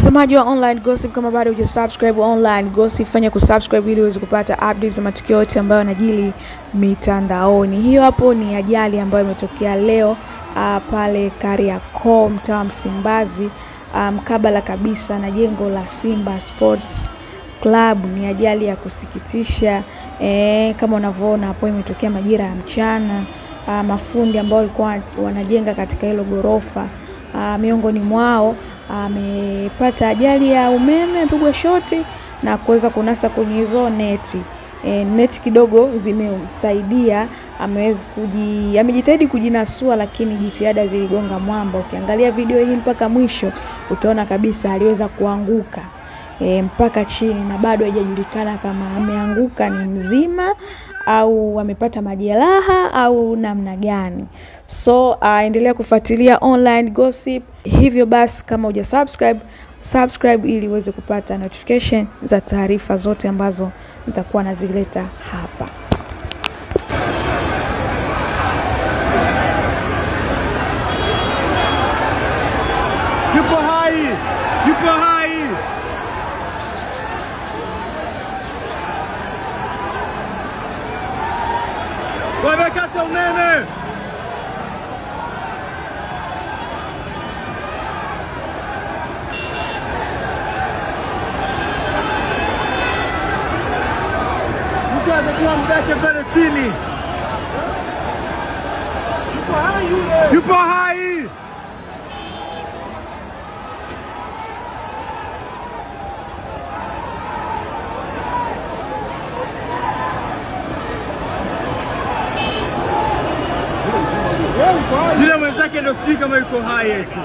Mtazamaji wa Online Gossip, kama bado hujasubscribe Online Gossip, fanya kusubscribe ili uweze kupata updates za matukio yote ambayo yanajili mitandaoni. Hiyo hapo ni ajali ambayo imetokea leo pale Kariakoo, mtaa Msimbazi, mkabala kabisa na jengo la Simba Sports Club. Ni ajali ya kusikitisha. Kama unavyoona hapo, imetokea majira ya mchana. Mafundi ambao walikuwa wanajenga katika hilo gorofa, miongoni mwao amepata ajali ya umeme, amepigwa shoti na kuweza kunasa kwenye hizo neti. Neti kidogo zimemsaidia, amejitahidi kujinasua, lakini jitihada ziligonga mwamba. Ukiangalia video hii mpaka mwisho utaona kabisa aliweza kuanguka mpaka chini, na bado haijajulikana kama ameanguka ni mzima au amepata majeraha au namna gani. So endelea kufuatilia Online Gossip. Hivyo basi, kama subscribe ili uweze kupata notification za taarifa zote ambazo nitakuwa nazileta hapa. Yupo hai! Yupo hai! Wamekata umeme! Mtu atakuwa mdake pale chini. Yupo hai yule! Yupo hai! Yule mwenzake ndio sijui kama yuko hai esi.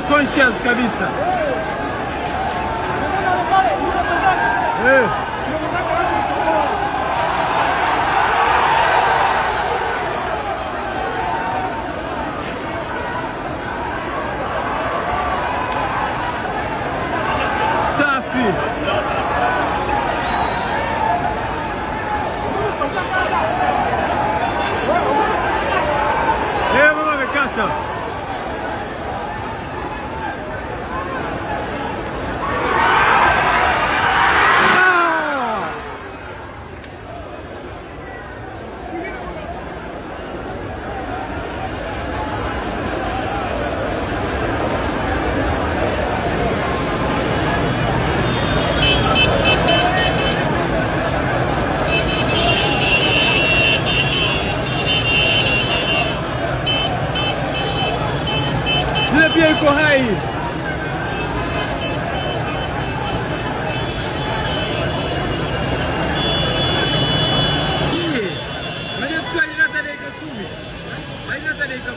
Conscious kabisa. Safi. Mama amekata. Yule pia yuko hai. Unajua kwa ina dakika 10. Haina dakika 10.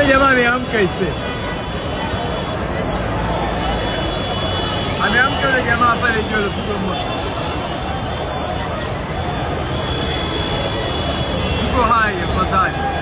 Jamaa ameamka ise. Ameamka yule jamaa pale juu alipigwa moto. Yuko hai afadhali.